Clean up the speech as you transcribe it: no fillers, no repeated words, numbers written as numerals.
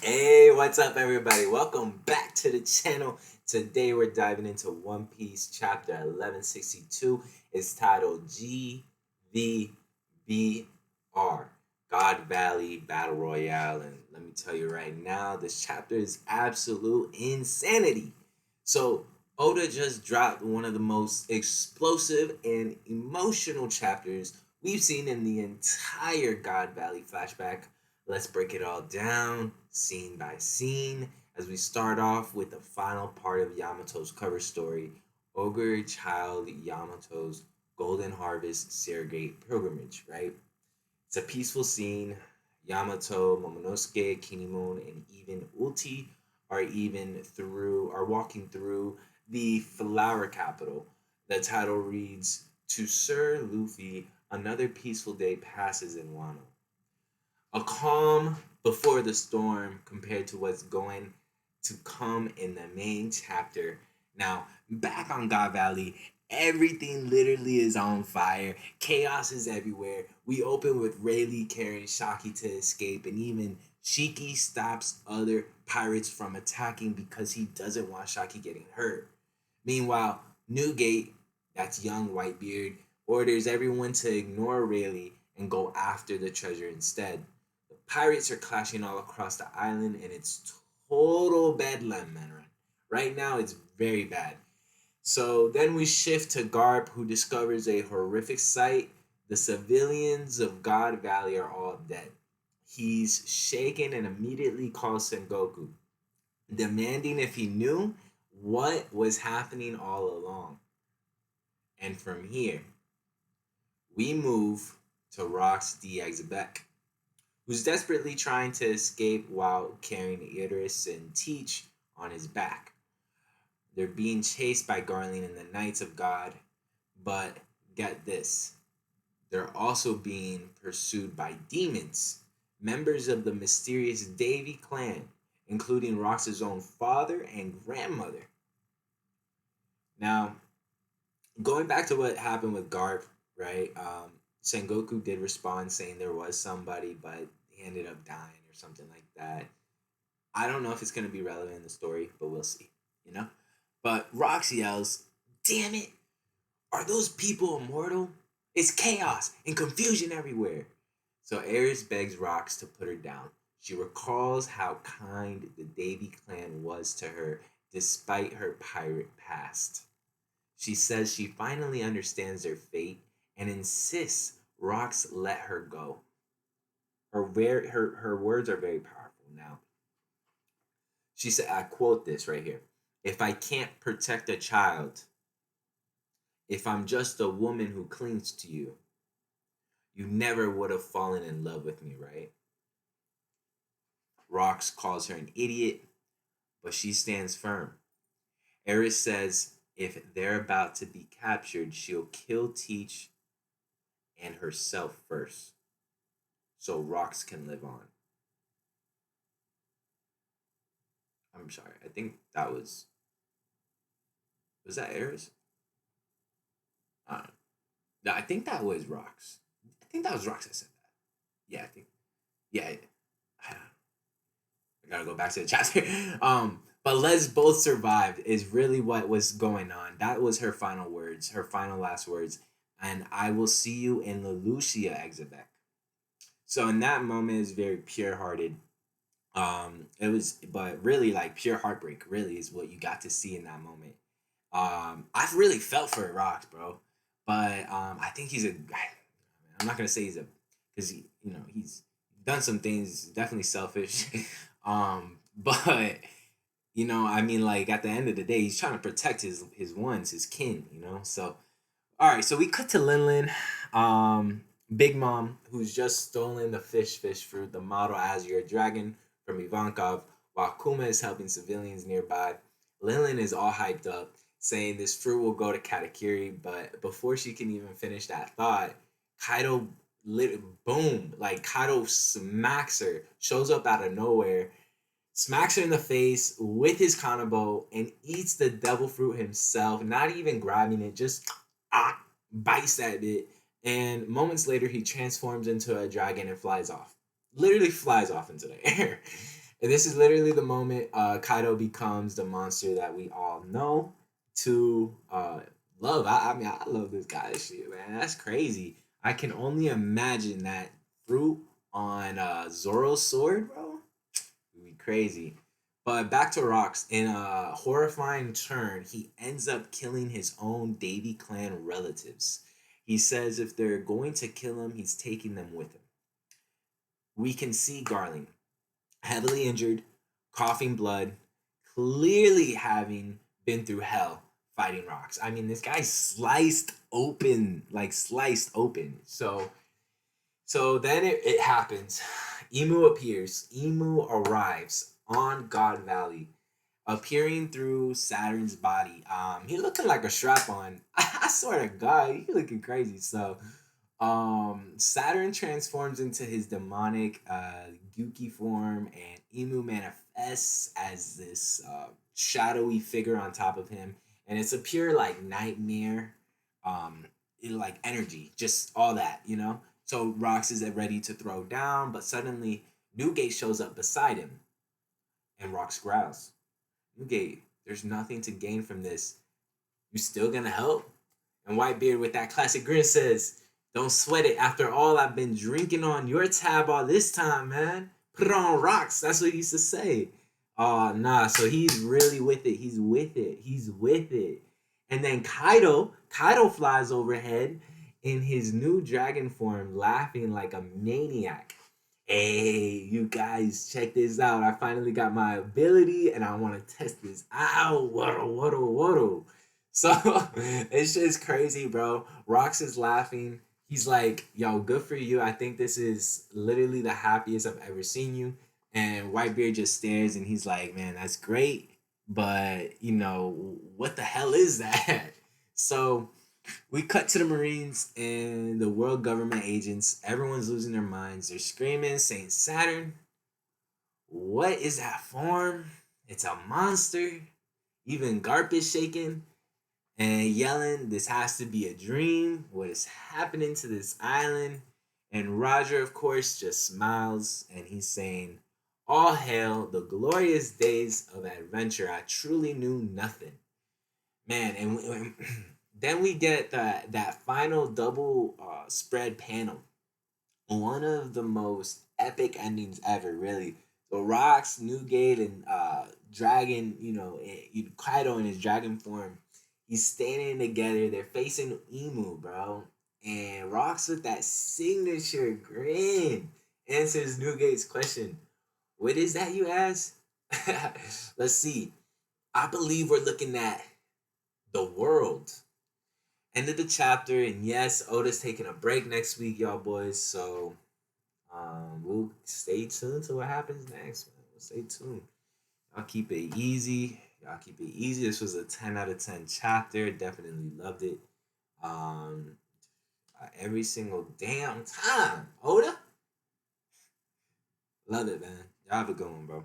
Hey, what's up, everybody? Welcome back to the channel. Today, we're diving into One Piece chapter 1162. It's titled GVBR, God Valley Battle Royale. And let me tell you right now, this chapter is absolute insanity. So, Oda just dropped one of the most explosive and emotional chapters we've seen in the entire God Valley flashback. Let's break it all down, scene by scene, as we start off with the final part of Yamato's cover story, Ogre Child Yamato's Golden Harvest Sergate Pilgrimage, right? It's a peaceful scene. Yamato, Momonosuke, Kinemon, and even Ulti are walking through the flower capital. The title reads, To Sir Luffy, another peaceful day passes in Wano. A calm before the storm compared to what's going to come in the main chapter. Now, back on God Valley, everything literally is on fire. Chaos is everywhere. We open with Rayleigh carrying Shaki to escape, and even Shiki stops other pirates from attacking because he doesn't want Shaki getting hurt. Meanwhile, Newgate, that's young Whitebeard, orders everyone to ignore Rayleigh and go after the treasure instead. Pirates are clashing all across the island, and it's total bedlam, man. Right now, it's very bad. So then we shift to Garp, who discovers a horrific sight. The civilians of God Valley are all dead. He's shaken and immediately calls Sengoku, demanding if he knew what was happening all along. And from here, we move to Rox D. Exebec, who's desperately trying to escape while carrying Idris and Teach on his back. They're being chased by Garling and the Knights of God, but get this, they're also being pursued by demons, members of the mysterious Davy clan, including Rox's own father and grandmother. Now, going back to what happened with Garp, right? Sengoku did respond saying there was somebody, but he ended up dying or something like that. I don't know if it's going to be relevant in the story, but we'll see, you know? But Rox yells, Damn it! Are those people immortal? It's chaos and confusion everywhere. So Ares begs Rox to put her down. She recalls how kind the Davy clan was to her despite her pirate past. She says she finally understands their fate and insists Rox let her go. Her words are very powerful. Now, she said, I quote this right here. If I can't protect a child, if I'm just a woman who clings to you, you never would have fallen in love with me, right? Rox calls her an idiot, but she stands firm. Eris says if they're about to be captured, she'll kill Teach and herself first, so Rox can live on. I'm sorry, I think that was that Eris? No, I think that was Rox. I think that was Rox that said that. Yeah, I think. Yeah, I gotta go back to the chapter. But let's both survive is really what was going on. That was her final words, her final last words. And I will see you in Lelouchia, Exebec. So in that moment, it's very pure hearted. It was, but really like pure heartbreak. Really is what you got to see in that moment. I really felt for Rox, bro. But I think he's a. I'm not gonna say he's a, because he's done some things definitely selfish. But I mean, like at the end of the day, he's trying to protect his ones, his kin. So all right, so we cut to Linlin, Big Mom, who's just stolen the fish fruit, the model Azure Dragon from Ivankov, while Kuma is helping civilians nearby. Linlin is all hyped up, saying this fruit will go to Katakiri, but before she can even finish that thought, Kaido boom, like Kaido smacks her, shows up out of nowhere, smacks her in the face with his kanabo, and eats the devil fruit himself, not even grabbing it, just bites at it. And moments later, he transforms into a dragon and flies off. Literally flies off into the air. And this is literally the moment Kaido becomes the monster that we all know to love. I mean, I love this guy's shit, man. That's crazy. I can only imagine that fruit on Zoro's sword, bro. It'd be crazy. But back to Rocks. In a horrifying turn, he ends up killing his own Davy Clan relatives. He says if they're going to kill him, he's taking them with him. We can see Garling heavily injured, coughing blood, clearly having been through hell fighting Rocks. I mean, this guy's sliced open, like sliced open. So then it happens. Emu appears. Emu arrives on God Valley, appearing through Saturn's body. He looking like a strap on. I swear to God, he looking crazy. So Saturn transforms into his demonic Yuki form, and Emu manifests as this shadowy figure on top of him, and it's a pure like nightmare, like energy, just all that, you know. So Rox is ready to throw down, but suddenly Newgate shows up beside him, and Rox growls, "Newgate, there's nothing to gain from this. You still gonna help?" And Whitebeard with that classic grin says, "Don't sweat it. After all, I've been drinking on your tab all this time, man. Put it on rocks." That's what he used to say. Oh, nah. So he's really with it. He's with it. He's with it. And then Kaido flies overhead in his new dragon form, laughing like a maniac. Hey, you guys, check this out. I finally got my ability and I want to test this out. Waddle, waddle, waddle. So it's just crazy, bro. Rox is laughing. He's like, yo, good for you. I think this is literally the happiest I've ever seen you. And Whitebeard just stares and he's like, man, that's great. But, you know, what the hell is that? So we cut to the Marines and the world government agents. Everyone's losing their minds. They're screaming, saying, Saturn, what is that form? It's a monster. Even Garp is shaking and yelling, this has to be a dream. What is happening to this island? And Roger, of course, just smiles and he's saying, all hail the glorious days of adventure. I truly knew nothing. Man, and then we get that final double spread panel. One of the most epic endings ever, really. So Rocks, Newgate, and Dragon, Kaido in his dragon form, he's standing together. They're facing Emu, bro. And Rocks with that signature grin answers Newgate's question. What is that, you ask? Let's see. I believe we're looking at the world. End of the chapter, and yes, Oda's taking a break next week, y'all boys. So we'll stay tuned to what happens next, man. We'll stay tuned. Y'all keep it easy. Y'all keep it easy. This was a 10 out of 10 chapter. Definitely loved it. Um, every single damn time. Oda, love it, man. Y'all have a good one, bro.